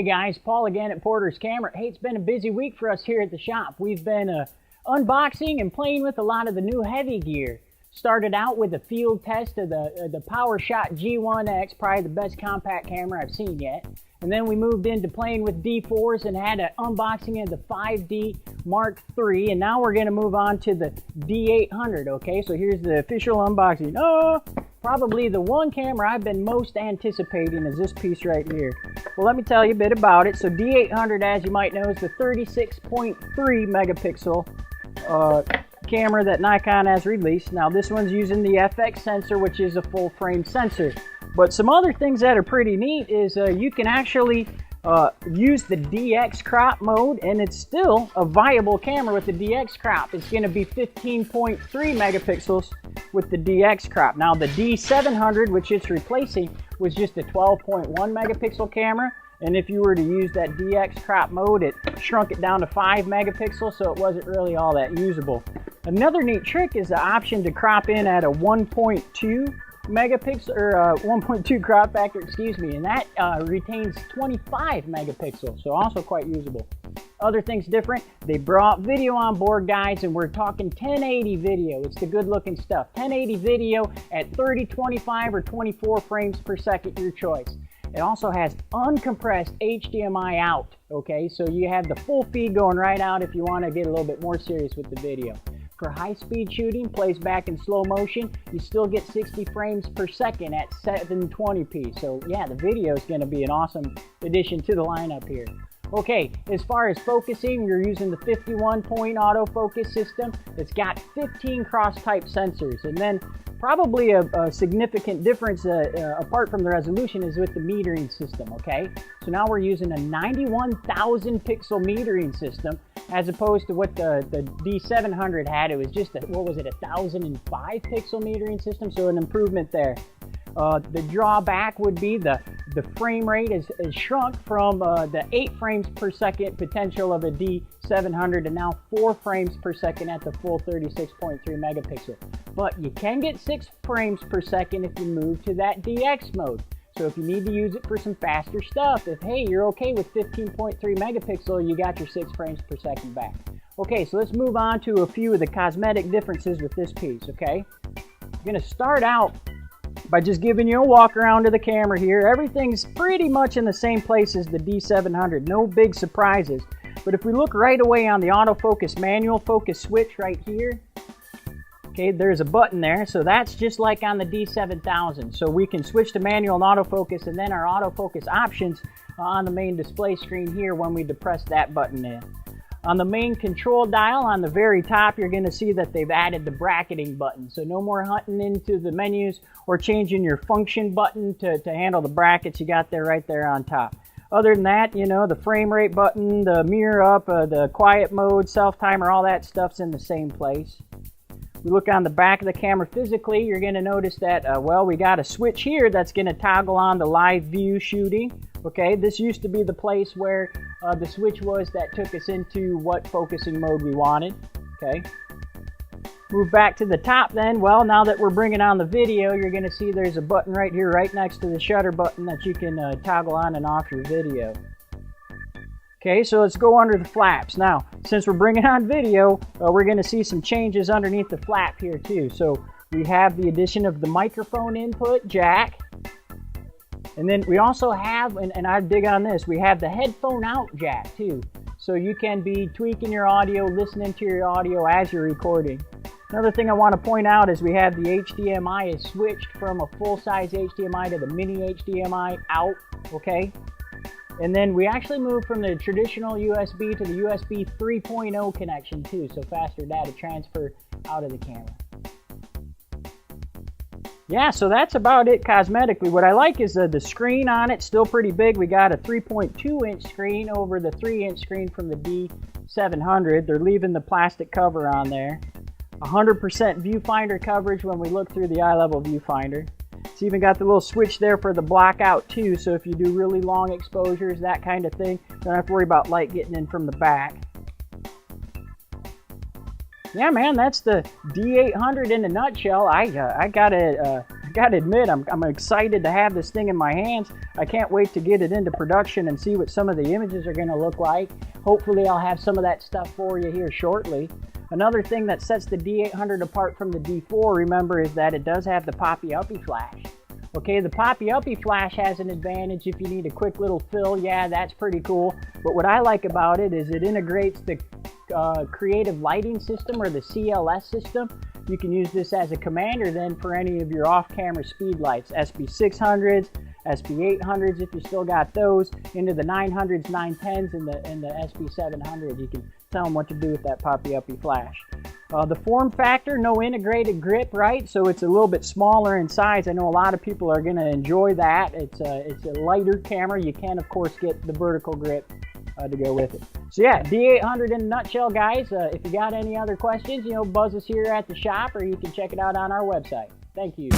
Hey guys, Paul again at Porter's Camera. Hey, it's been a busy week for us here at the shop. We've been unboxing and playing with a lot of the new heavy gear. Started out with a field test of the PowerShot G1X, probably the best compact camera I've seen yet. And then we moved into playing with D4s and had an unboxing of the 5D Mark III. And now we're going to move on to the D800, okay? So here's the official unboxing. Probably the one camera I've been most anticipating is this piece right here. Well, let me tell you a bit about it. So D800, as you might know, is the 36.3 megapixel camera that Nikon has released. Now this one's using the FX sensor, which is a full frame sensor. But some other things that are pretty neat is you can actually use the DX crop mode, and it's still a viable camera with the DX crop. It's going to be 15.3 megapixels with the DX crop. Now the D700, which it's replacing, was just a 12.1 megapixel camera. And if you were to use that DX crop mode, it shrunk it down to 5 megapixels, so it wasn't really all that usable. Another neat trick is the option to crop in at a 1.2 megapixel, or 1.2 crop factor, excuse me, and that retains 25 megapixels, so also quite usable. Other things different, they brought video on board, guys, and we're talking 1080 video. It's the good looking stuff. 1080 video at 30, 25, or 24 frames per second, your choice. It also has uncompressed HDMI out, okay? So you have the full feed going right out if you want to get a little bit more serious with the video. For high-speed shooting, plays back in slow motion, you still get 60 frames per second at 720p. So yeah, the video is going to be an awesome addition to the lineup here. Okay, as far as focusing, you're using the 51-point autofocus system. It's got 15 cross-type sensors, and then probably a significant difference apart from the resolution is with the metering system, okay? So now we're using a 91,000 pixel metering system as opposed to what the D700 had. It was just a, what was it, 1,005 pixel metering system, so an improvement there. The drawback would be the frame rate is shrunk from the 8 frames per second potential of a D700 to now 4 frames per second at the full 36.3 megapixel. But you can get 6 frames per second if you move to that DX mode. So if you need to use it for some faster stuff, if hey, you're okay with 15.3 megapixel, you got your 6 frames per second back. Okay, so let's move on to a few of the cosmetic differences with this piece, okay? I'm going to start out by just giving you a walk around to the camera here. Everything's pretty much in the same place as the D700. No big surprises. But if we look right away on the autofocus manual focus switch right here, okay, there's a button there. So that's just like on the D7000. So we can switch to manual and autofocus, and then our autofocus options on the main display screen here when we depress that button in. On the main control dial on the very top, you're going to see that they've added the bracketing button. So no more hunting into the menus or changing your function button to handle the brackets. You got there right there on top. Other than that, you know, the frame rate button, the mirror up, the quiet mode, self-timer, all that stuff's in the same place. We look on the back of the camera physically, you're going to notice that, well, we got a switch here that's going to toggle on the live view shooting. Okay, this used to be the place where the switch was that took us into what focusing mode we wanted. Okay, move back to the top then. Well, now that we're bringing on the video, you're going to see there's a button right here, right next to the shutter button that you can toggle on and off your video. Okay, so let's go under the flaps. Now, since we're bringing on video, we're going to see some changes underneath the flap here too. So we have the addition of the microphone input jack. And then we also have, and I dig on this, we have the headphone out jack too. So you can be tweaking your audio, listening to your audio as you're recording. Another thing I want to point out is we have the HDMI is switched from a full-size HDMI to the mini HDMI out, okay? And then we actually moved from the traditional USB to the USB 3.0 connection too, so faster data transfer out of the camera. Yeah, so that's about it cosmetically. What I like is the screen on it, still pretty big. We got a 3.2-inch screen over the 3-inch screen from the D700. They're leaving the plastic cover on there. 100% viewfinder coverage when we look through the eye-level viewfinder. It's even got the little switch there for the blackout too, so if you do really long exposures, that kind of thing, don't have to worry about light getting in from the back. Yeah, man, that's the D800 in a nutshell. I gotta gotta admit, I'm excited to have this thing in my hands. I can't wait to get it into production and see what some of the images are gonna look like. Hopefully I'll have some of that stuff for you here shortly. Another thing that sets the D800 apart from the D4, remember, is that it does have the poppy-uppy flash. Okay, the poppy-uppy flash has an advantage if you need a quick little fill. Yeah, that's pretty cool. But what I like about it is it integrates the creative lighting system, or the CLS system. You can use this as a commander then for any of your off-camera speed lights, SP600s, SP800s if you still got those, into the 900s, 910s, and the SP700s. You can tell them what to do with that poppy-uppy flash. The form factor, no integrated grip, right? So it's a little bit smaller in size. I know a lot of people are going to enjoy that. It's a lighter camera. You can, of course, get the vertical grip to go with it. So yeah, D800 in a nutshell, guys. If you got any other questions, buzz us here at the shop, or you can check it out on our website. Thank you.